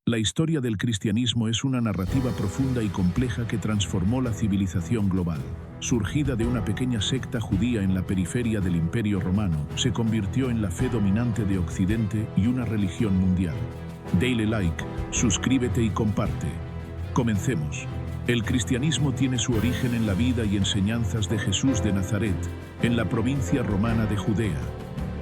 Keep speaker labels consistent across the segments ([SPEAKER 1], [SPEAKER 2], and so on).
[SPEAKER 1] La historia del cristianismo es una narrativa profunda y compleja que transformó la civilización global. Surgida de una pequeña secta judía en la periferia del Imperio Romano, se convirtió en la fe dominante de Occidente y una religión mundial. Dale like, suscríbete y comparte. Comencemos. El cristianismo tiene su origen en la vida y enseñanzas de Jesús de Nazaret, en la provincia romana de Judea.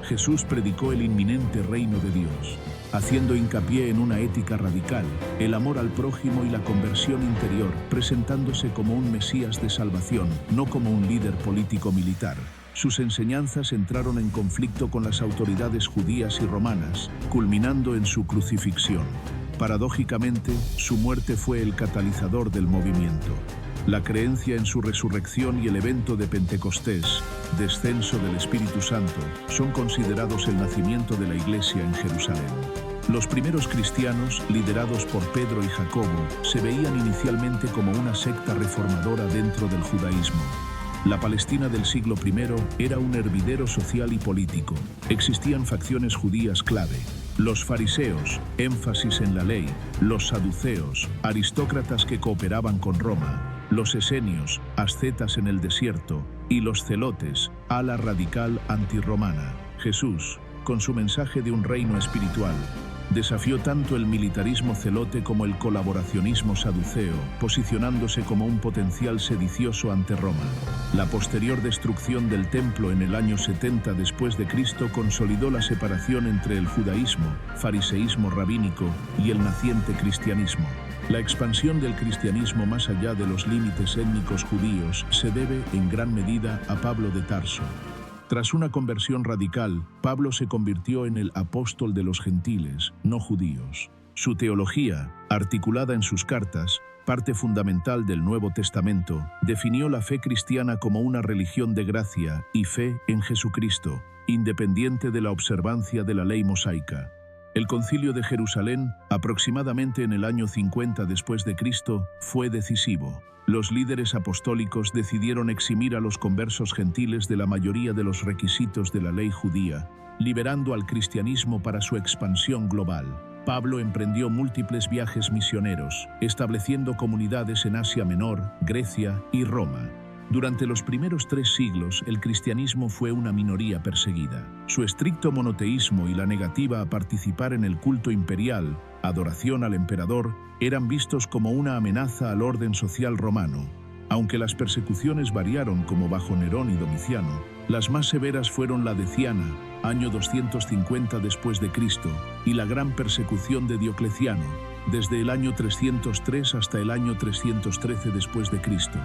[SPEAKER 1] Jesús predicó el inminente reino de Dios, haciendo hincapié en una ética radical, el amor al prójimo y la conversión interior, presentándose como un Mesías de salvación, no como un líder político-militar. Sus enseñanzas entraron en conflicto con las autoridades judías y romanas, culminando en su crucifixión. Paradójicamente, su muerte fue el catalizador del movimiento. La creencia en su resurrección y el evento de Pentecostés, descenso del Espíritu Santo, son considerados el nacimiento de la Iglesia en Jerusalén. Los primeros cristianos, liderados por Pedro y Jacobo, se veían inicialmente como una secta reformadora dentro del judaísmo. La Palestina del siglo I era un hervidero social y político. Existían facciones judías clave: los fariseos, énfasis en la ley; los saduceos, aristócratas que cooperaban con Roma; los esenios, ascetas en el desierto; y los celotes, ala radical antirromana. Jesús, con su mensaje de un reino espiritual, desafió tanto el militarismo celote como el colaboracionismo saduceo, posicionándose como un potencial sedicioso ante Roma. La posterior destrucción del templo en el año 70 después de Cristo consolidó la separación entre el judaísmo, fariseísmo rabínico, y el naciente cristianismo. La expansión del cristianismo más allá de los límites étnicos judíos se debe, en gran medida, a Pablo de Tarso. Tras una conversión radical, Pablo se convirtió en el apóstol de los gentiles, no judíos. Su teología, articulada en sus cartas, parte fundamental del Nuevo Testamento, definió la fe cristiana como una religión de gracia y fe en Jesucristo, independiente de la observancia de la ley mosaica. El Concilio de Jerusalén, aproximadamente en el año 50 después de Cristo, fue decisivo. Los líderes apostólicos decidieron eximir a los conversos gentiles de la mayoría de los requisitos de la ley judía, liberando al cristianismo para su expansión global. Pablo emprendió múltiples viajes misioneros, estableciendo comunidades en Asia Menor, Grecia y Roma. Durante los primeros 3 siglos, el cristianismo fue una minoría perseguida. Su estricto monoteísmo y la negativa a participar en el culto imperial, adoración al emperador, eran vistos como una amenaza al orden social romano. Aunque las persecuciones variaron como bajo Nerón y Domiciano, las más severas fueron la Deciana, año 250 después de Cristo, y la gran persecución de Diocleciano, desde el año 303 hasta el año 313 después de Cristo.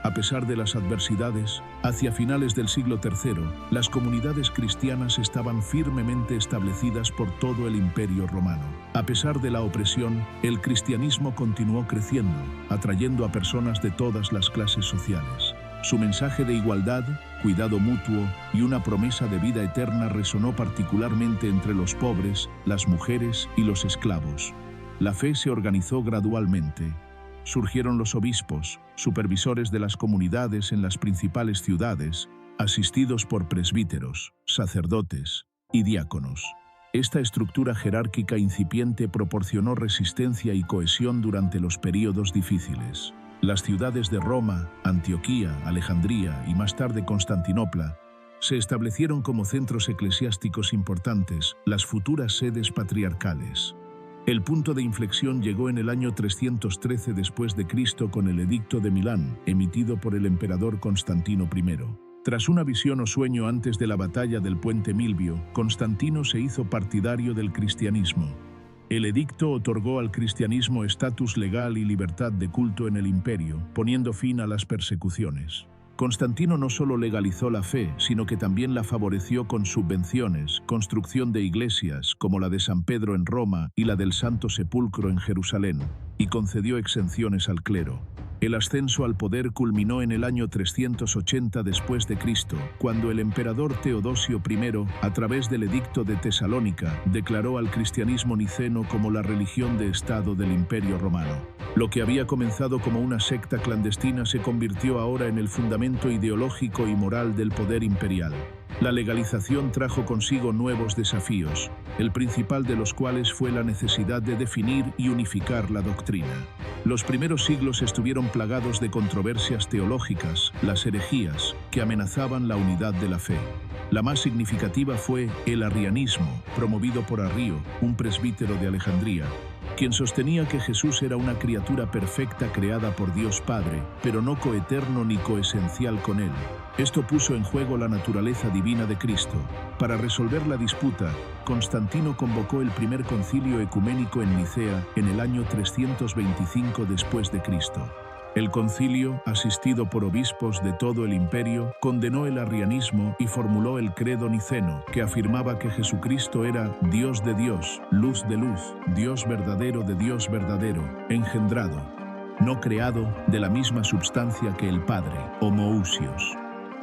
[SPEAKER 1] A pesar de las adversidades, hacia finales del siglo III, las comunidades cristianas estaban firmemente establecidas por todo el Imperio Romano. A pesar de la opresión, el cristianismo continuó creciendo, atrayendo a personas de todas las clases sociales. Su mensaje de igualdad, cuidado mutuo y una promesa de vida eterna resonó particularmente entre los pobres, las mujeres y los esclavos. La fe se organizó gradualmente. Surgieron los obispos, supervisores de las comunidades en las principales ciudades, asistidos por presbíteros, sacerdotes y diáconos. Esta estructura jerárquica incipiente proporcionó resistencia y cohesión durante los períodos difíciles. Las ciudades de Roma, Antioquía, Alejandría y más tarde Constantinopla se establecieron como centros eclesiásticos importantes, las futuras sedes patriarcales. El punto de inflexión llegó en el año 313 después de Cristo con el Edicto de Milán, emitido por el emperador Constantino I. Tras una visión o sueño antes de la batalla del Puente Milvio, Constantino se hizo partidario del cristianismo. El edicto otorgó al cristianismo estatus legal y libertad de culto en el imperio, poniendo fin a las persecuciones. Constantino no solo legalizó la fe, sino que también la favoreció con subvenciones, construcción de iglesias, como la de San Pedro en Roma y la del Santo Sepulcro en Jerusalén, y concedió exenciones al clero. El ascenso al poder culminó en el año 380 después de Cristo, cuando el emperador Teodosio I, a través del Edicto de Tesalónica, declaró al cristianismo niceno como la religión de Estado del Imperio Romano. Lo que había comenzado como una secta clandestina se convirtió ahora en el fundamento ideológico y moral del poder imperial. La legalización trajo consigo nuevos desafíos, el principal de los cuales fue la necesidad de definir y unificar la doctrina. Los primeros siglos estuvieron plagados de controversias teológicas, las herejías, que amenazaban la unidad de la fe. La más significativa fue el arrianismo, promovido por Arrio, un presbítero de Alejandría, quien sostenía que Jesús era una criatura perfecta creada por Dios Padre, pero no coeterno ni coesencial con Él. Esto puso en juego la naturaleza divina de Cristo. Para resolver la disputa, Constantino convocó el primer concilio ecuménico en Nicea en el año 325 después de Cristo. El concilio, asistido por obispos de todo el imperio, condenó el arrianismo y formuló el credo niceno, que afirmaba que Jesucristo era Dios de Dios, luz de luz, Dios verdadero de Dios verdadero, engendrado, no creado, de la misma substancia que el Padre, homoousios.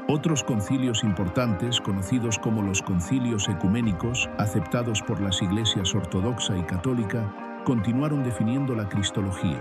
[SPEAKER 1] Otros concilios importantes, conocidos como los concilios ecuménicos, aceptados por las iglesias ortodoxa y católica, continuaron definiendo la cristología.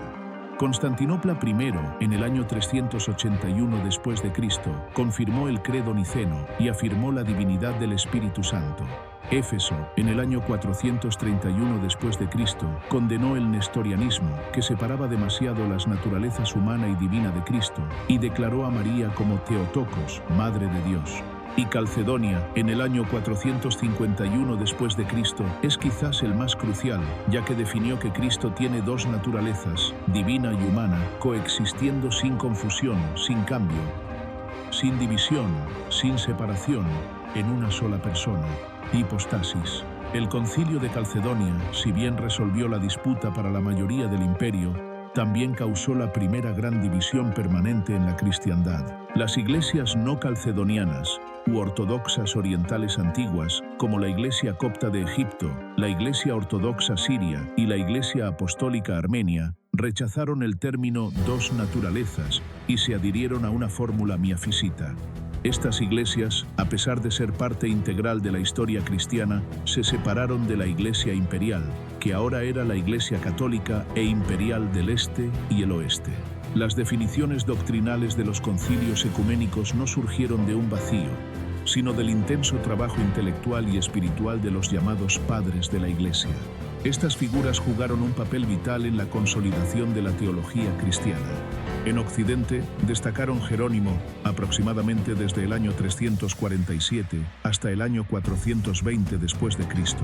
[SPEAKER 1] Constantinopla I, en el año 381 después de Cristo, confirmó el credo niceno y afirmó la divinidad del Espíritu Santo. Éfeso, en el año 431 después de Cristo, condenó el nestorianismo, que separaba demasiado las naturalezas humana y divina de Cristo, y declaró a María como Theotokos, Madre de Dios. Y Calcedonia, en el año 451 después de Cristo, es quizás el más crucial, ya que definió que Cristo tiene dos naturalezas, divina y humana, coexistiendo sin confusión, sin cambio, sin división, sin separación, en una sola persona. Hipostasis. El concilio de Calcedonia, si bien resolvió la disputa para la mayoría del imperio, también causó la primera gran división permanente en la cristiandad. Las iglesias no calcedonianas u ortodoxas orientales antiguas, como la Iglesia copta de Egipto, la Iglesia ortodoxa siria y la Iglesia apostólica armenia, rechazaron el término dos naturalezas y se adhirieron a una fórmula miafisita. Estas iglesias, a pesar de ser parte integral de la historia cristiana, se separaron de la Iglesia imperial, que ahora era la Iglesia católica e imperial del Este y el Oeste. Las definiciones doctrinales de los concilios ecuménicos no surgieron de un vacío, sino del intenso trabajo intelectual y espiritual de los llamados padres de la Iglesia. Estas figuras jugaron un papel vital en la consolidación de la teología cristiana. En Occidente destacaron Jerónimo, aproximadamente desde el año 347 hasta el año 420 después de Cristo,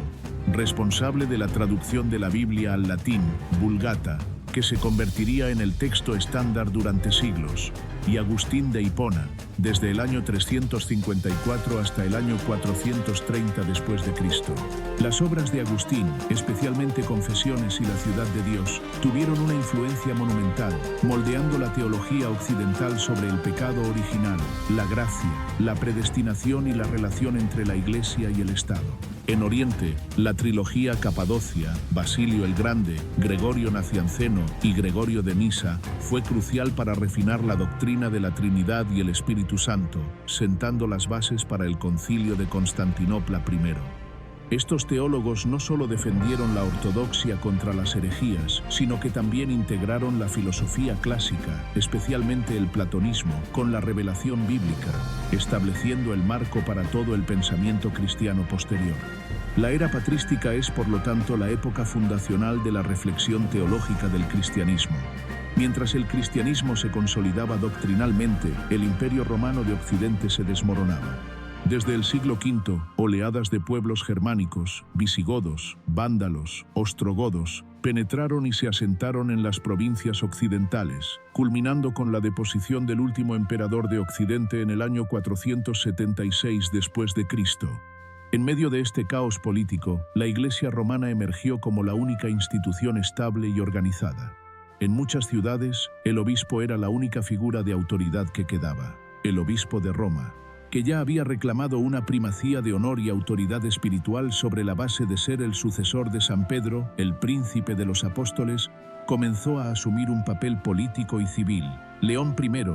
[SPEAKER 1] responsable de la traducción de la Biblia al latín, Vulgata, que se convertiría en el texto estándar durante siglos, y Agustín de Hipona, desde el año 354 hasta el año 430 después de Cristo. Las obras de Agustín, especialmente Confesiones y la Ciudad de Dios, tuvieron una influencia monumental, moldeando la teología occidental sobre el pecado original, la gracia, la predestinación y la relación entre la Iglesia y el Estado. En Oriente, la trilogía Capadocia, Basilio el Grande, Gregorio Nacianceno y Gregorio de Nisa fue crucial para refinar la doctrina de la Trinidad y el Espíritu Santo, sentando las bases para el Concilio de Constantinopla I. Estos teólogos no solo defendieron la ortodoxia contra las herejías, sino que también integraron la filosofía clásica, especialmente el platonismo, con la revelación bíblica, estableciendo el marco para todo el pensamiento cristiano posterior. La era patrística es, por lo tanto, la época fundacional de la reflexión teológica del cristianismo. Mientras el cristianismo se consolidaba doctrinalmente, el Imperio Romano de Occidente se desmoronaba. Desde el siglo V, oleadas de pueblos germánicos, visigodos, vándalos, ostrogodos, penetraron y se asentaron en las provincias occidentales, culminando con la deposición del último emperador de Occidente en el año 476 después de Cristo. En medio de este caos político, la Iglesia romana emergió como la única institución estable y organizada. En muchas ciudades, el obispo era la única figura de autoridad que quedaba, el obispo de Roma, que ya había reclamado una primacía de honor y autoridad espiritual sobre la base de ser el sucesor de San Pedro, el príncipe de los apóstoles, comenzó a asumir un papel político y civil. León I,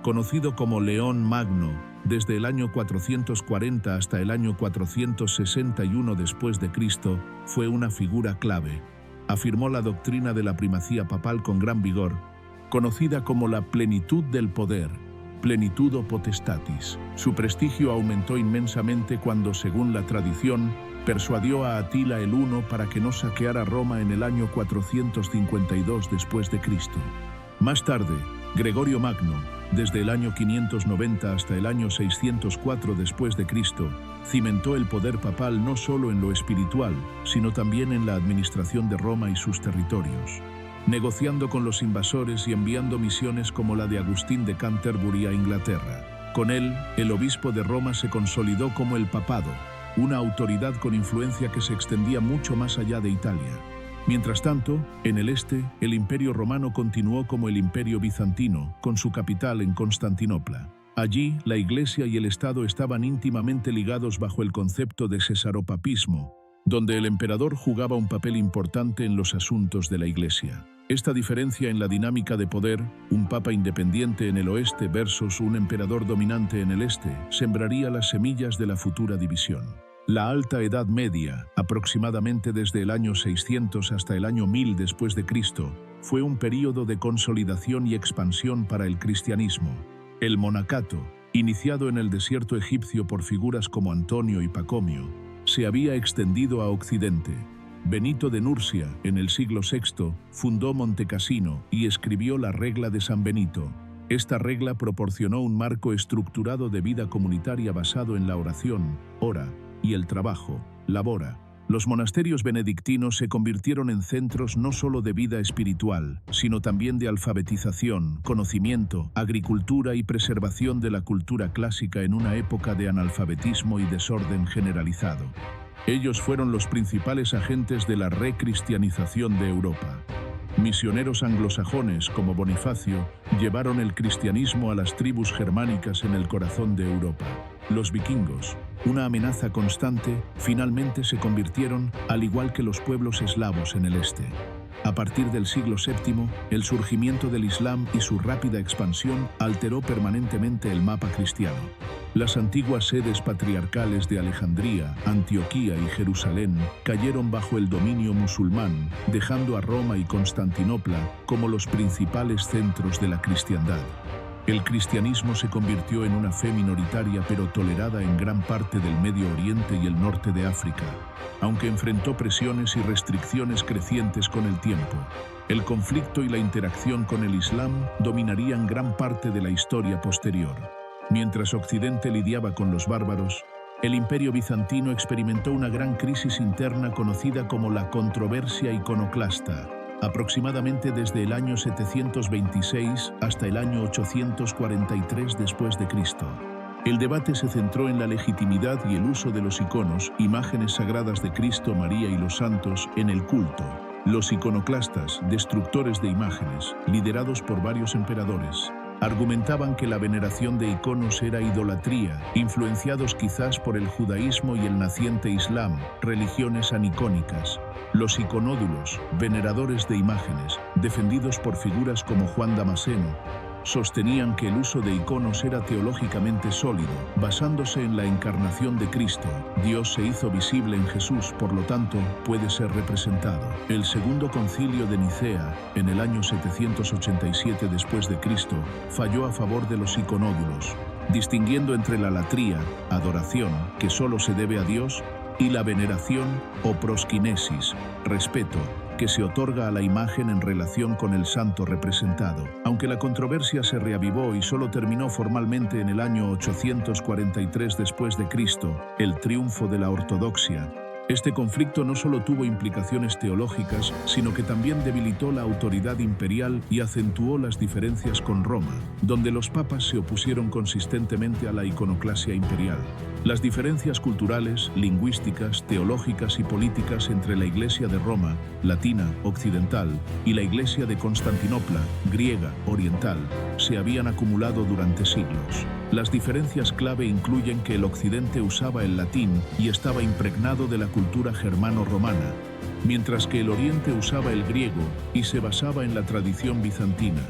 [SPEAKER 1] conocido como León Magno, desde el año 440 hasta el año 461 después de Cristo, fue una figura clave. Afirmó la doctrina de la primacía papal con gran vigor, conocida como la plenitud del poder, plenitudo potestatis. Su prestigio aumentó inmensamente cuando, según la tradición, persuadió a Atila el Huno para que no saqueara Roma en el año 452 después de Cristo. Más tarde, Gregorio Magno, desde el año 590 hasta el año 604 después de Cristo, cimentó el poder papal no solo en lo espiritual, sino también en la administración de Roma y sus territorios, negociando con los invasores y enviando misiones como la de Agustín de Canterbury a Inglaterra. Con él, el obispo de Roma se consolidó como el papado, una autoridad con influencia que se extendía mucho más allá de Italia. Mientras tanto, en el este, el Imperio Romano continuó como el Imperio Bizantino, con su capital en Constantinopla. Allí, la Iglesia y el Estado estaban íntimamente ligados bajo el concepto de cesaropapismo, donde el emperador jugaba un papel importante en los asuntos de la Iglesia. Esta diferencia en la dinámica de poder, un papa independiente en el oeste versus un emperador dominante en el este, sembraría las semillas de la futura división. La Alta Edad Media, aproximadamente desde el año 600 hasta el año 1000 después de Cristo, fue un período de consolidación y expansión para el cristianismo. El monacato, iniciado en el desierto egipcio por figuras como Antonio y Pacomio, se había extendido a Occidente. Benito de Nursia, en el siglo VI, fundó Montecassino y escribió la Regla de San Benito. Esta regla proporcionó un marco estructurado de vida comunitaria basado en la oración, ora, y el trabajo, labora. Los monasterios benedictinos se convirtieron en centros no solo de vida espiritual, sino también de alfabetización, conocimiento, agricultura y preservación de la cultura clásica en una época de analfabetismo y desorden generalizado. Ellos fueron los principales agentes de la recristianización de Europa. Misioneros anglosajones como Bonifacio llevaron el cristianismo a las tribus germánicas en el corazón de Europa. Los vikingos, una amenaza constante, finalmente se convirtieron, al igual que los pueblos eslavos en el este. A partir del siglo VII, el surgimiento del Islam y su rápida expansión alteró permanentemente el mapa cristiano. Las antiguas sedes patriarcales de Alejandría, Antioquía y Jerusalén cayeron bajo el dominio musulmán, dejando a Roma y Constantinopla como los principales centros de la cristiandad. El cristianismo se convirtió en una fe minoritaria pero tolerada en gran parte del Medio Oriente y el norte de África, aunque enfrentó presiones y restricciones crecientes con el tiempo. El conflicto y la interacción con el Islam dominarían gran parte de la historia posterior. Mientras Occidente lidiaba con los bárbaros, el Imperio Bizantino experimentó una gran crisis interna conocida como la controversia iconoclasta, aproximadamente desde el año 726 hasta el año 843 después de Cristo. El debate se centró en la legitimidad y el uso de los iconos, imágenes sagradas de Cristo, María y los santos, en el culto. Los iconoclastas, destructores de imágenes, liderados por varios emperadores, argumentaban que la veneración de iconos era idolatría, influenciados quizás por el judaísmo y el naciente Islam, religiones anicónicas. Los iconódulos, veneradores de imágenes, defendidos por figuras como Juan Damasceno, sostenían que el uso de iconos era teológicamente sólido, basándose en la encarnación de Cristo. Dios se hizo visible en Jesús, por lo tanto, puede ser representado. El Segundo Concilio de Nicea, en el año 787 después de Cristo, falló a favor de los iconódulos, distinguiendo entre la latría, adoración, que solo se debe a Dios, y la veneración o prosquinesis, respeto, que se otorga a la imagen en relación con el santo representado. Aunque la controversia se reavivó y solo terminó formalmente en el año 843 después de Cristo, el triunfo de la ortodoxia, este conflicto no solo tuvo implicaciones teológicas, sino que también debilitó la autoridad imperial y acentuó las diferencias con Roma, donde los papas se opusieron consistentemente a la iconoclasia imperial. Las diferencias culturales, lingüísticas, teológicas y políticas entre la Iglesia de Roma, latina, occidental, y la Iglesia de Constantinopla, griega, oriental, se habían acumulado durante siglos. Las diferencias clave incluyen que el occidente usaba el latín y estaba impregnado de la cultura germano-romana, mientras que el oriente usaba el griego y se basaba en la tradición bizantina.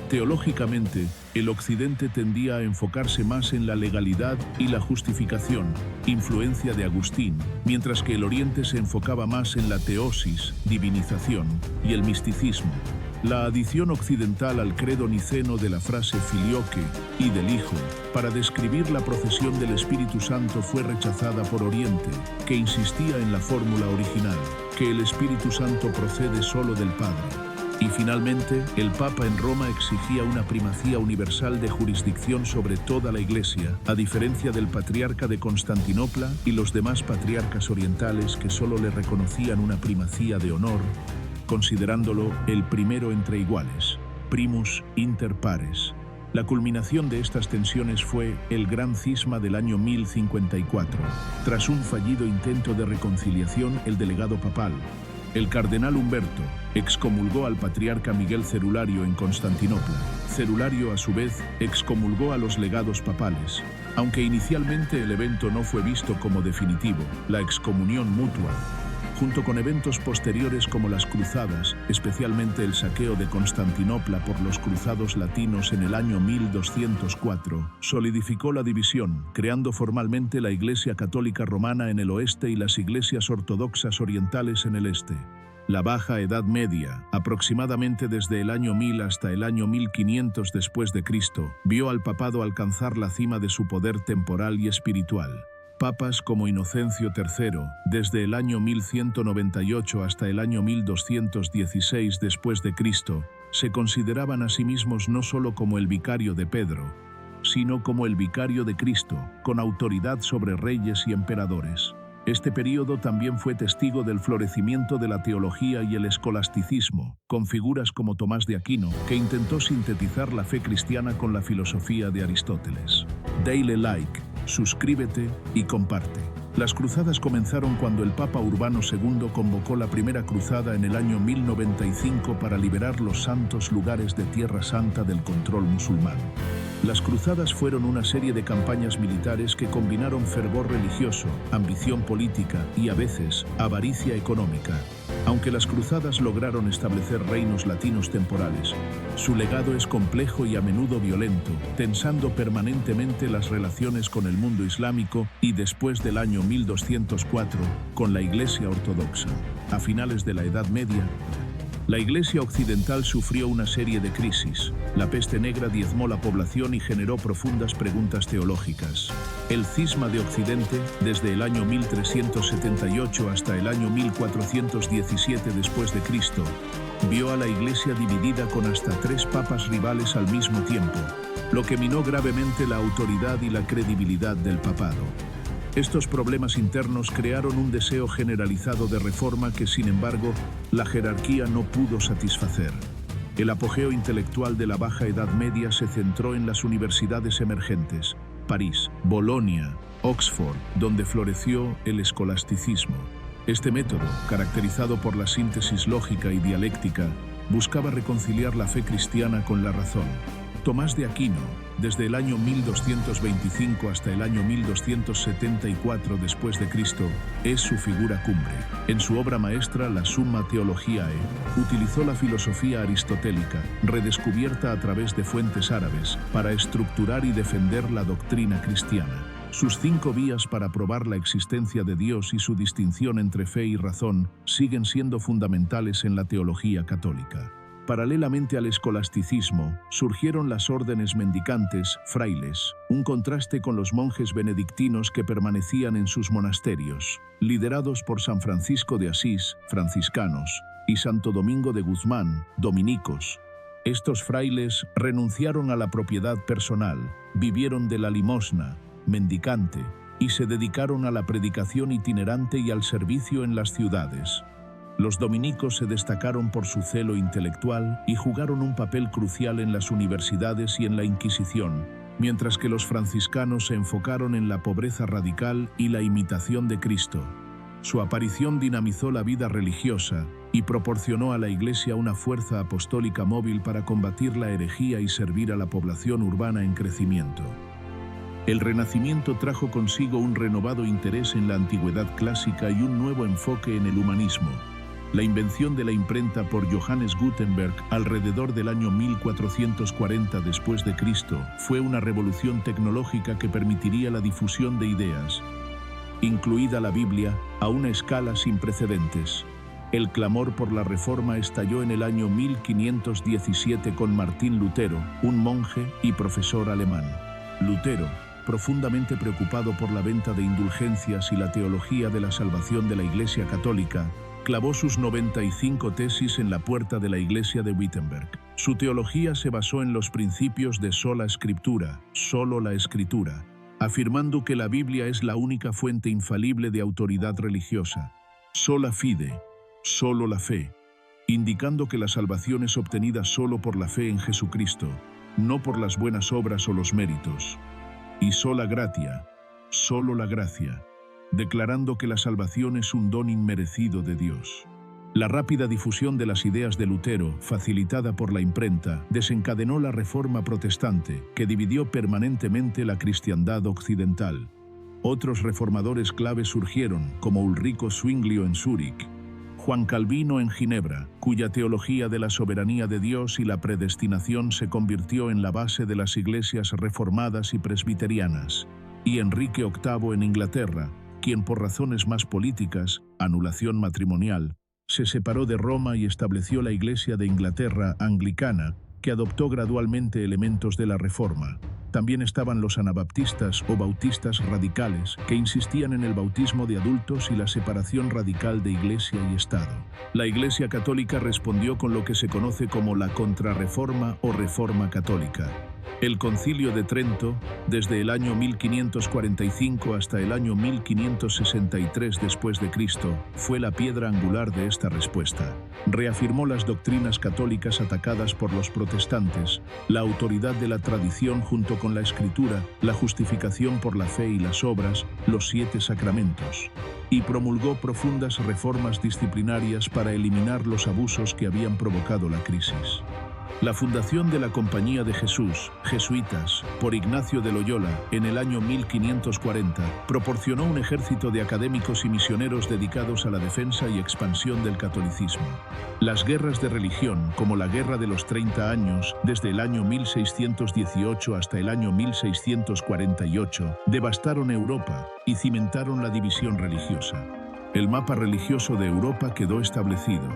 [SPEAKER 1] Teológicamente, el occidente tendía a enfocarse más en la legalidad y la justificación, influencia de Agustín, mientras que el oriente se enfocaba más en la teosis, divinización, y el misticismo. La adición occidental al credo niceno de la frase filioque y del Hijo para describir la procesión del Espíritu Santo fue rechazada por Oriente, que insistía en la fórmula original, que el Espíritu Santo procede solo del Padre. Y finalmente, el Papa en Roma exigía una primacía universal de jurisdicción sobre toda la Iglesia, a diferencia del patriarca de Constantinopla y los demás patriarcas orientales que solo le reconocían una primacía de honor, considerándolo el primero entre iguales, primus inter pares. La culminación de estas tensiones fue el Gran Cisma del año 1054. Tras un fallido intento de reconciliación, el delegado papal, el cardenal Humberto, excomulgó al patriarca Miguel Cerulario en Constantinopla. Cerulario, a su vez, excomulgó a los legados papales. Aunque inicialmente el evento no fue visto como definitivo, la excomunión mutua, junto con eventos posteriores como las cruzadas, especialmente el saqueo de Constantinopla por los cruzados latinos en el año 1204, solidificó la división, creando formalmente la Iglesia Católica Romana en el oeste y las iglesias ortodoxas orientales en el este. La Baja Edad Media, aproximadamente desde el año 1000 hasta el año 1500 después de Cristo, vio al papado alcanzar la cima de su poder temporal y espiritual. Papas como Inocencio III, desde el año 1198 hasta el año 1216 después de Cristo, se consideraban a sí mismos no solo como el vicario de Pedro, sino como el vicario de Cristo, con autoridad sobre reyes y emperadores. Este período también fue testigo del florecimiento de la teología y el escolasticismo, con figuras como Tomás de Aquino, que intentó sintetizar la fe cristiana con la filosofía de Aristóteles. Dale like, suscríbete y comparte. Las cruzadas comenzaron cuando el Papa Urbano II convocó la primera cruzada en el año 1095 para liberar los santos lugares de Tierra Santa del control musulmán. Las cruzadas fueron una serie de campañas militares que combinaron fervor religioso, ambición política y, a veces, avaricia económica. Aunque las cruzadas lograron establecer reinos latinos temporales, su legado es complejo y a menudo violento, tensando permanentemente las relaciones con el mundo islámico y, después del año 1204, con la Iglesia Ortodoxa. A finales de la Edad Media, la Iglesia Occidental sufrió una serie de crisis. La peste negra diezmó la población y generó profundas preguntas teológicas. El cisma de Occidente, desde el año 1378 hasta el año 1417 después de Cristo, vio a la Iglesia dividida con hasta 3 papas rivales al mismo tiempo, lo que minó gravemente la autoridad y la credibilidad del papado. Estos problemas internos crearon un deseo generalizado de reforma que, sin embargo, la jerarquía no pudo satisfacer. El apogeo intelectual de la Baja Edad Media se centró en las universidades emergentes, París, Bolonia, Oxford, donde floreció el escolasticismo. Este método, caracterizado por la síntesis lógica y dialéctica, buscaba reconciliar la fe cristiana con la razón. Tomás de Aquino, desde el año 1225 hasta el año 1274 después de Cristo, es su figura cumbre. En su obra maestra, la Summa Theologiae, utilizó la filosofía aristotélica, redescubierta a través de fuentes árabes, para estructurar y defender la doctrina cristiana. Sus 5 vías para probar la existencia de Dios y su distinción entre fe y razón siguen siendo fundamentales en la teología católica. Paralelamente al escolasticismo, surgieron las órdenes mendicantes, frailes, un contraste con los monjes benedictinos que permanecían en sus monasterios, liderados por San Francisco de Asís, franciscanos, y Santo Domingo de Guzmán, dominicos. Estos frailes renunciaron a la propiedad personal, vivieron de la limosna, mendicante, y se dedicaron a la predicación itinerante y al servicio en las ciudades. Los dominicos se destacaron por su celo intelectual y jugaron un papel crucial en las universidades y en la Inquisición, mientras que los franciscanos se enfocaron en la pobreza radical y la imitación de Cristo. Su aparición dinamizó la vida religiosa y proporcionó a la Iglesia una fuerza apostólica móvil para combatir la herejía y servir a la población urbana en crecimiento. El Renacimiento trajo consigo un renovado interés en la antigüedad clásica y un nuevo enfoque en el humanismo. La invención de la imprenta por Johannes Gutenberg alrededor del año 1440 después de Cristo fue una revolución tecnológica que permitiría la difusión de ideas, incluida la Biblia, a una escala sin precedentes. El clamor por la reforma estalló en el año 1517 con Martín Lutero, un monje y profesor alemán. Lutero, profundamente preocupado por la venta de indulgencias y la teología de la salvación de la Iglesia Católica, clavó sus 95 tesis en la puerta de la iglesia de Wittenberg. Su teología se basó en los principios de sola scriptura, solo la Escritura, afirmando que la Biblia es la única fuente infalible de autoridad religiosa. Sola fide, solo la fe, indicando que la salvación es obtenida solo por la fe en Jesucristo, no por las buenas obras o los méritos. Y sola gratia, solo la gracia, declarando que la salvación es un don inmerecido de Dios. La rápida difusión de las ideas de Lutero, facilitada por la imprenta, desencadenó la Reforma protestante, que dividió permanentemente la cristiandad occidental. Otros reformadores claves surgieron, como Ulrico Zwinglio en Zúrich, Juan Calvino en Ginebra, cuya teología de la soberanía de Dios y la predestinación se convirtió en la base de las iglesias reformadas y presbiterianas, y Enrique VIII en Inglaterra, quien por razones más políticas, anulación matrimonial, se separó de Roma y estableció la Iglesia de Inglaterra anglicana, que adoptó gradualmente elementos de la Reforma. También estaban los anabaptistas o bautistas radicales, que insistían en el bautismo de adultos y la separación radical de Iglesia y Estado. La Iglesia Católica respondió con lo que se conoce como la Contrarreforma o Reforma Católica. El Concilio de Trento, desde el año 1545 hasta el año 1563 después de Cristo, fue la piedra angular de esta respuesta. Reafirmó las doctrinas católicas atacadas por los protestantes, la autoridad de la tradición junto con la Escritura, la justificación por la fe y las obras, los 7 sacramentos, y promulgó profundas reformas disciplinarias para eliminar los abusos que habían provocado la crisis. La fundación de la Compañía de Jesús, jesuitas, por Ignacio de Loyola, en el año 1540, proporcionó un ejército de académicos y misioneros dedicados a la defensa y expansión del catolicismo. Las guerras de religión, como la Guerra de los 30 Años, desde el año 1618 hasta el año 1648, devastaron Europa y cimentaron la división religiosa. El mapa religioso de Europa quedó establecido.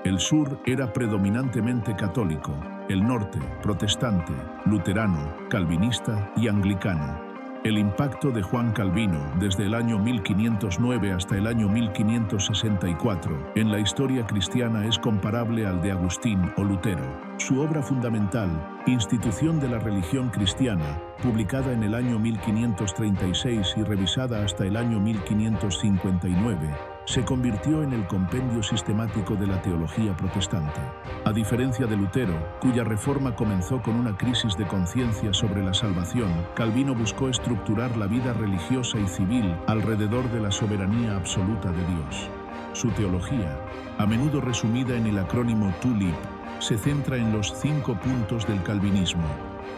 [SPEAKER 1] El sur era predominantemente católico, el norte protestante, luterano, calvinista y anglicano. El impacto de Juan Calvino, desde el año 1509 hasta el año 1564, en la historia cristiana es comparable al de Agustín o Lutero. Su obra fundamental, Institución de la Religión Cristiana, publicada en el año 1536 y revisada hasta el año 1559, se convirtió en el compendio sistemático de la teología protestante. A diferencia de Lutero, cuya reforma comenzó con una crisis de conciencia sobre la salvación, Calvino buscó estructurar la vida religiosa y civil alrededor de la soberanía absoluta de Dios. Su teología, a menudo resumida en el acrónimo TULIP, se centra en los 5 puntos del calvinismo: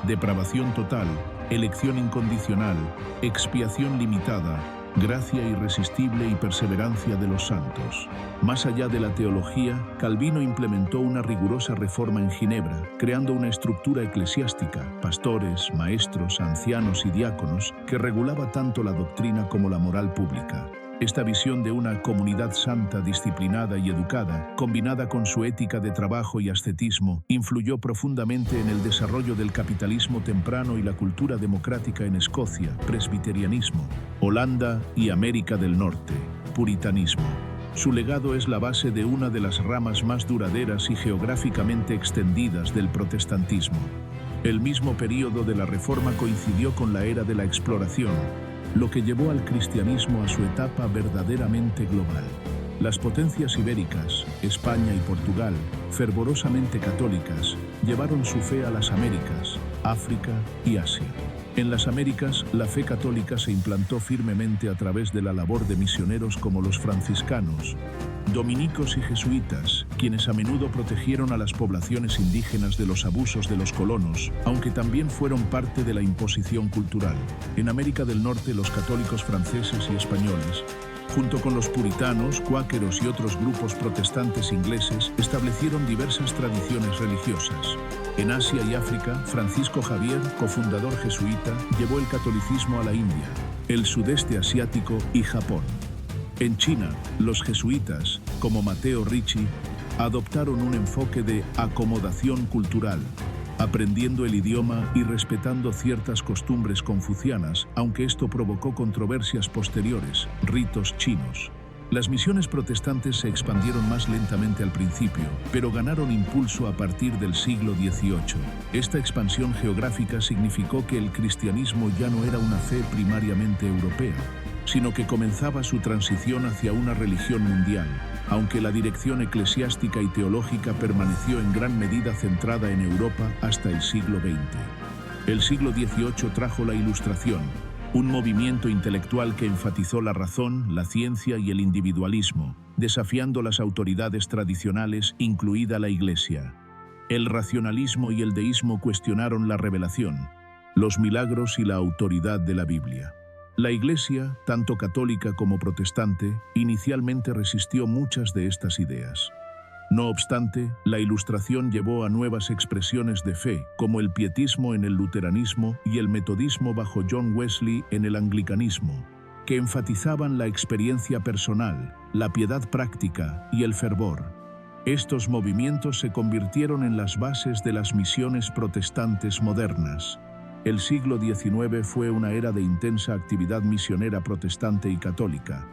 [SPEAKER 1] depravación total, elección incondicional, expiación limitada, gracia irresistible y perseverancia de los santos. Más allá de la teología, Calvino implementó una rigurosa reforma en Ginebra, creando una estructura eclesiástica, pastores, maestros, ancianos y diáconos, que regulaba tanto la doctrina como la moral pública. Esta visión de una comunidad santa, disciplinada y educada, combinada con su ética de trabajo y ascetismo, influyó profundamente en el desarrollo del capitalismo temprano y la cultura democrática en Escocia, presbiterianismo, Holanda y América del Norte, puritanismo. Su legado es la base de una de las ramas más duraderas y geográficamente extendidas del protestantismo. El mismo período de la Reforma coincidió con la era de la exploración, lo que llevó al cristianismo a su etapa verdaderamente global. Las potencias ibéricas, España y Portugal, fervorosamente católicas, llevaron su fe a las Américas, África y Asia. En las Américas, la fe católica se implantó firmemente a través de la labor de misioneros como los franciscanos, dominicos y jesuitas, quienes a menudo protegieron a las poblaciones indígenas de los abusos de los colonos, aunque también fueron parte de la imposición cultural. En América del Norte, los católicos franceses y españoles, junto con los puritanos, cuáqueros y otros grupos protestantes ingleses, establecieron diversas tradiciones religiosas. En Asia y África, Francisco Javier, cofundador jesuita, llevó el catolicismo a la India, el sudeste asiático y Japón. En China, los jesuitas, como Matteo Ricci, adoptaron un enfoque de acomodación cultural, aprendiendo el idioma y respetando ciertas costumbres confucianas, aunque esto provocó controversias posteriores, ritos chinos. Las misiones protestantes se expandieron más lentamente al principio, pero ganaron impulso a partir del siglo XVIII. Esta expansión geográfica significó que el cristianismo ya no era una fe primariamente europea, sino que comenzaba su transición hacia una religión mundial, aunque la dirección eclesiástica y teológica permaneció en gran medida centrada en Europa hasta el siglo XX. El siglo XVIII trajo la Ilustración, un movimiento intelectual que enfatizó la razón, la ciencia y el individualismo, desafiando las autoridades tradicionales, incluida la Iglesia. El racionalismo y el deísmo cuestionaron la revelación, los milagros y la autoridad de la Biblia. La Iglesia, tanto católica como protestante, inicialmente resistió muchas de estas ideas. No obstante, la Ilustración llevó a nuevas expresiones de fe, como el pietismo en el luteranismo y el metodismo bajo John Wesley en el anglicanismo, que enfatizaban la experiencia personal, la piedad práctica y el fervor. Estos movimientos se convirtieron en las bases de las misiones protestantes modernas. El siglo XIX fue una era de intensa actividad misionera protestante y católica,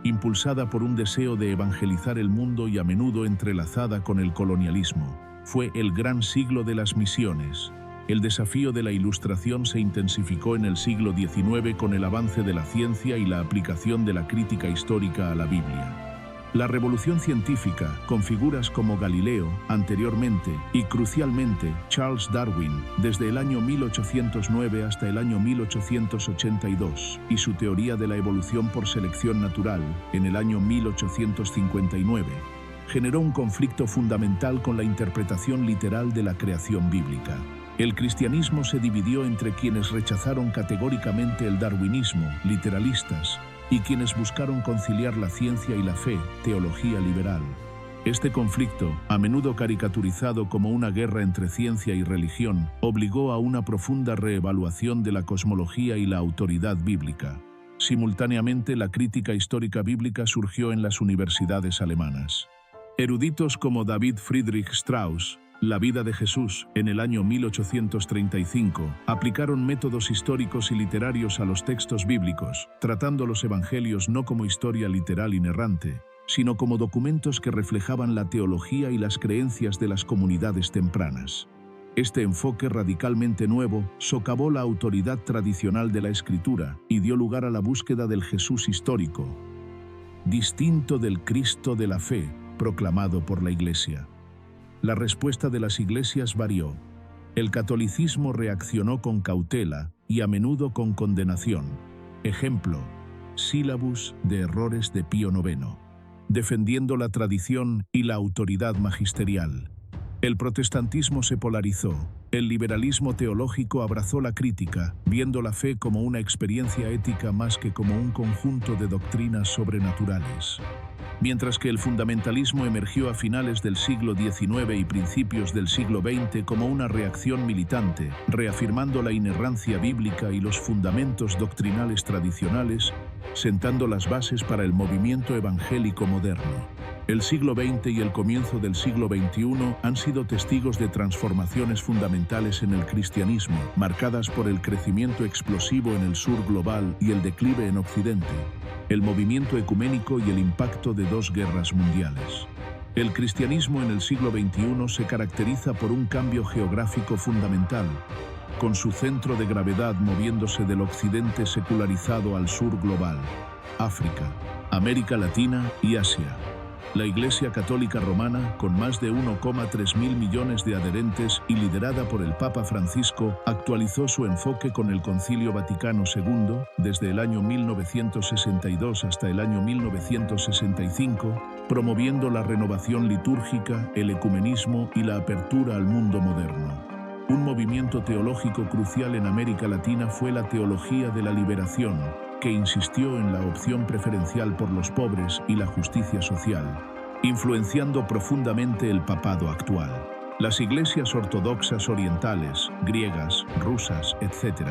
[SPEAKER 1] impulsada por un deseo de evangelizar el mundo y a menudo entrelazada con el colonialismo. Fue el gran siglo de las misiones. El desafío de la Ilustración se intensificó en el siglo XIX con el avance de la ciencia y la aplicación de la crítica histórica a la Biblia. La revolución científica, con figuras como Galileo, anteriormente, y crucialmente, Charles Darwin, desde el año 1809 hasta el año 1882, y su teoría de la evolución por selección natural, en el año 1859, generó un conflicto fundamental con la interpretación literal de la creación bíblica. El cristianismo se dividió entre quienes rechazaron categóricamente el darwinismo, literalistas, y quienes buscaron conciliar la ciencia y la fe, teología liberal. Este conflicto, a menudo caricaturizado como una guerra entre ciencia y religión, obligó a una profunda reevaluación de la cosmología y la autoridad bíblica. Simultáneamente, la crítica histórica bíblica surgió en las universidades alemanas. Eruditos como David Friedrich Strauss, La vida de Jesús, en el año 1835, aplicaron métodos históricos y literarios a los textos bíblicos, tratando los evangelios no como historia literal inerrante, sino como documentos que reflejaban la teología y las creencias de las comunidades tempranas. Este enfoque radicalmente nuevo socavó la autoridad tradicional de la Escritura y dio lugar a la búsqueda del Jesús histórico, distinto del Cristo de la fe, proclamado por la Iglesia. La respuesta de las iglesias varió. El catolicismo reaccionó con cautela y a menudo con condenación. Ejemplo, Sílabus de errores de Pío IX, defendiendo la tradición y la autoridad magisterial. El protestantismo se polarizó. El liberalismo teológico abrazó la crítica, viendo la fe como una experiencia ética más que como un conjunto de doctrinas sobrenaturales. Mientras que el fundamentalismo emergió a finales del siglo XIX y principios del siglo XX como una reacción militante, reafirmando la inerrancia bíblica y los fundamentos doctrinales tradicionales, sentando las bases para el movimiento evangélico moderno. El siglo XX y el comienzo del siglo XXI han sido testigos de transformaciones fundamentales en el cristianismo, marcadas por el crecimiento explosivo en el sur global y el declive en Occidente, el movimiento ecuménico y el impacto de dos guerras mundiales. El cristianismo en el siglo XXI se caracteriza por un cambio geográfico fundamental, con su centro de gravedad moviéndose del occidente secularizado al sur global, África, América Latina y Asia. La Iglesia Católica Romana, con más de 1,3 mil millones de adherentes y liderada por el Papa Francisco, actualizó su enfoque con el Concilio Vaticano II, desde el año 1962 hasta el año 1965, promoviendo la renovación litúrgica, el ecumenismo y la apertura al mundo moderno. Un movimiento teológico crucial en América Latina fue la teología de la liberación, que insistió en la opción preferencial por los pobres y la justicia social, influenciando profundamente el papado actual. Las iglesias ortodoxas orientales, griegas, rusas, etc.,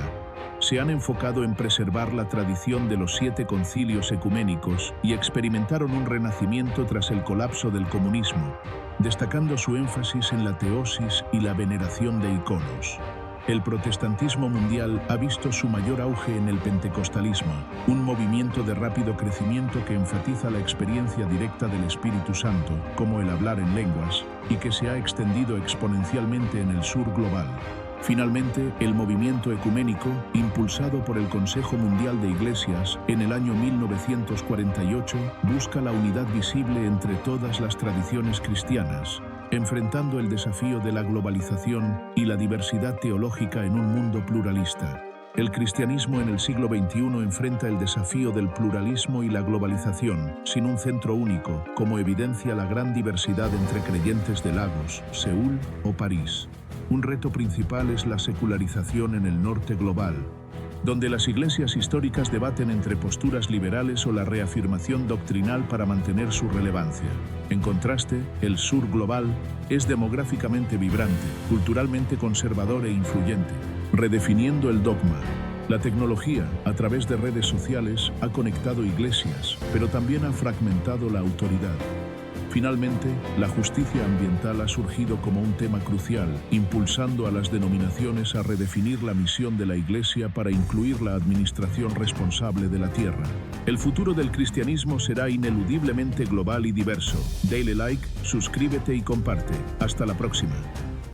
[SPEAKER 1] se han enfocado en preservar la tradición de los 7 concilios ecuménicos y experimentaron un renacimiento tras el colapso del comunismo, destacando su énfasis en la teosis y la veneración de iconos. El protestantismo mundial ha visto su mayor auge en el pentecostalismo, un movimiento de rápido crecimiento que enfatiza la experiencia directa del Espíritu Santo, como el hablar en lenguas, y que se ha extendido exponencialmente en el sur global. Finalmente, el movimiento ecuménico, impulsado por el Consejo Mundial de Iglesias en el año 1948, busca la unidad visible entre todas las tradiciones cristianas, enfrentando el desafío de la globalización y la diversidad teológica en un mundo pluralista. El cristianismo en el siglo XXI enfrenta el desafío del pluralismo y la globalización, sin un centro único, como evidencia la gran diversidad entre creyentes de Lagos, Seúl o París. Un reto principal es la secularización en el norte global, donde las iglesias históricas debaten entre posturas liberales o la reafirmación doctrinal para mantener su relevancia. En contraste, el sur global es demográficamente vibrante, culturalmente conservador e influyente, redefiniendo el dogma. La tecnología, a través de redes sociales, ha conectado iglesias, pero también ha fragmentado la autoridad. Finalmente, la justicia ambiental ha surgido como un tema crucial, impulsando a las denominaciones a redefinir la misión de la Iglesia para incluir la administración responsable de la tierra. El futuro del cristianismo será ineludiblemente global y diverso. Dale like, suscríbete y comparte. Hasta la próxima.